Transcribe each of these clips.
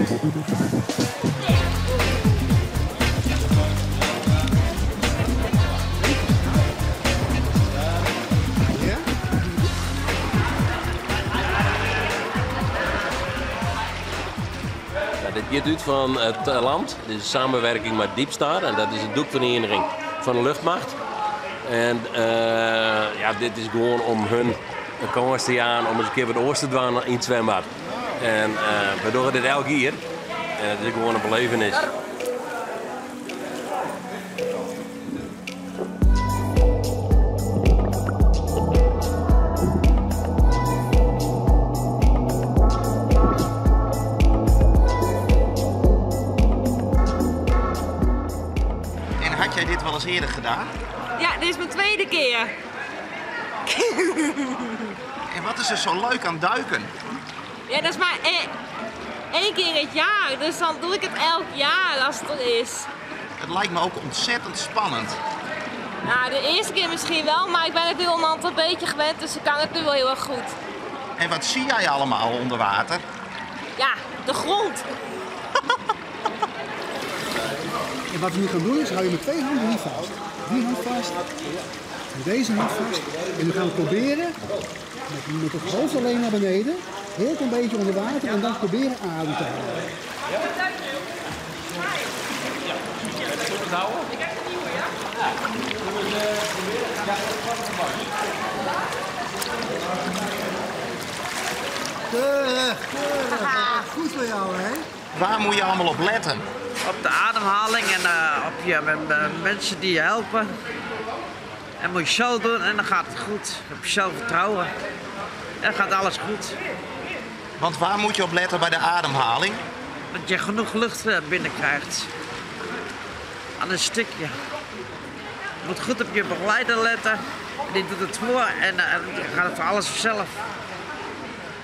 Dit gaat uit van het land. Dit is een samenwerking met Deepstar en dat is een doekvereniging van de luchtmacht. En ja, dit is gewoon om hun kans te gaan om eens een keer wat oors te doen in het zwembad. En we doen dit elk jaar. En het is gewoon een belevenis. Had jij dit wel eens eerder gedaan? Ja, dit is mijn tweede keer. En wat is er zo leuk aan duiken? Ja, dat is maar één keer het jaar, dus dan doe ik het elk jaar als het er is. Het lijkt me ook ontzettend spannend. Nou, de eerste keer misschien wel, maar ik ben het nu onderhand een beetje gewend, dus ik kan het nu wel heel erg goed. En wat zie jij allemaal onder water? Ja, de grond. En wat we nu gaan doen is, hou je met 2 handen niet vast. Die hand vast, en deze hand vast. En nu gaan we proberen, met het hoofd alleen naar beneden, heel een beetje onder water en dan proberen adem te halen. Keurig, keurig. Goed voor jou, hè? Waar moet je allemaal op letten? Op de ademhaling en op je mensen die je helpen. En moet je zo doen en dan gaat het goed. Op jezelf vertrouwen. En dan gaat alles goed. Want waar moet je op letten bij de ademhaling? Dat je genoeg lucht binnenkrijgt. Anders stik je. Je moet goed op je begeleider letten. Die doet het voor en dan gaat het voor alles vanzelf.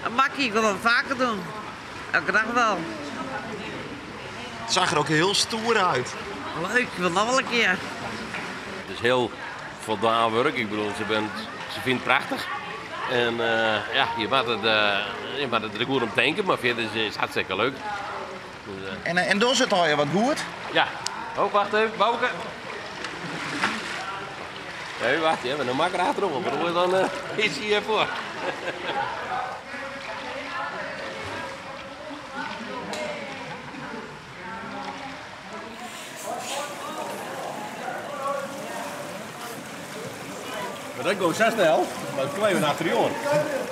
En makkie, ik wil dat vaker doen. Elke dag wel. Het zag er ook heel stoer uit. Leuk, ik wil nog wel een keer. Het is heel voldaan werk. Ik bedoel, ze vindt het prachtig. En ja, je moet het er goed om denken, maar verder is het hartstikke leuk. Dus, En doet het al je wat goed? ja. Oh, wacht even, Bouke. Nee, wacht, je hebt een makker achterom, maar dan is hij hiervoor. Maar dat gaat zo snel, dat kwijt we achter je oren.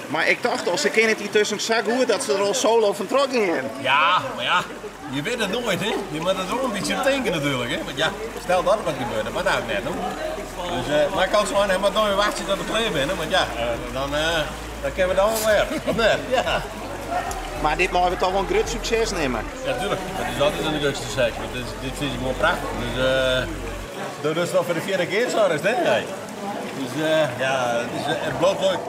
Maar ik dacht, als ik in het hier tussen zag hoe dat ze er al solo van trokken in. Ja, maar ja, je weet het nooit, hè. Je moet het ook een beetje denken natuurlijk, hè. Want ja, stel dat er wat gebeurt, maar nou net, hoor. Dus, maar ik kan zo aan, maar dan wacht je tot het klaar bent, want ja, dan kunnen we dan wel weer. Of net? Ja. Maar dit mogen we toch wel een groot succes nemen. Ja, tuurlijk. Dat is altijd een leukste zaak, want dit vind ik gewoon prachtig. Dus, dat is wel voor de 4e keer zo, is hè. Dus ja, het blijft leuk.